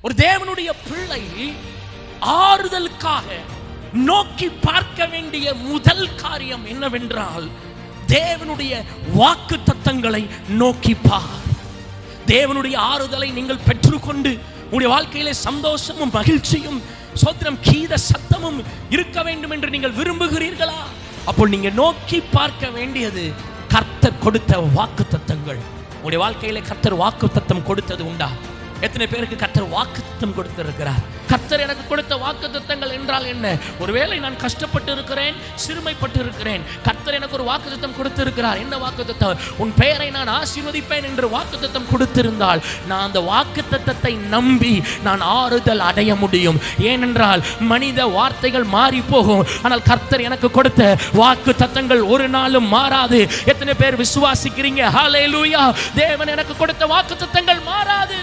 ஒரு தேவனுடைய பிள்ளை ஆறுதலுக்காக நோக்கி பார்க்க வேண்டிய முதல் காரியம் என்னவென்றால், தேவனுடைய வாக்குத்தத்தங்களை நோக்கி பார். தேவனுடைய ஆறுதலை நீங்கள் பெற்றுக்கொண்டு உங்களுடைய வாழ்க்கையிலே சந்தோஷமும் மகிழ்ச்சியும் சோத்திரம் கீத சத்தமும் இருக்க வேண்டும் என்று நீங்கள் விரும்புகிறீர்களா? அப்போ நீங்க நோக்கி பார்க்க வேண்டியது கர்த்தர் கொடுத்த வாக்குத்தத்தங்கள். உங்களுடைய வாழ்க்கையிலே கர்த்தர் வாக்குத்தத்தம் கொடுத்தது உண்டா? எத்தனை பேருக்கு கர்த்தர் வாக்குத்தத்தம் கொடுத்திருக்கிறார்? கர்த்தர் எனக்கு கொடுத்த வாக்குத்தத்தங்கள் என்றால் என்ன? ஒருவேளை நான் கஷ்டப்பட்டு இருக்கிறேன், சிறுமைப்பட்டு இருக்கிறேன், கர்த்தர் எனக்கு ஒரு வாக்குத்தத்தம் கொடுத்திருக்கிறார். என்ன வாக்குத்தத்தம்? உன் பெயரை நான் ஆசீர்வதிப்பேன் என்று வாக்குத்தத்தம் கொடுத்திருந்தால், நான் அந்த வாக்குத்தத்தத்தை நம்பி நான் ஆறுதல் அடைய முடியும். ஏனென்றால் மனித வார்த்தைகள் மாறி போகும், ஆனால் கர்த்தர் எனக்கு கொடுத்த வாக்குத்தத்தங்கள் ஒரு நாளும் மாறாது. எத்தனை பேர் விசுவாசிக்கிறீங்க? ஹல்லேலூயா! தேவன் எனக்கு கொடுத்த வாக்குத்தத்தங்கள் மாறாது.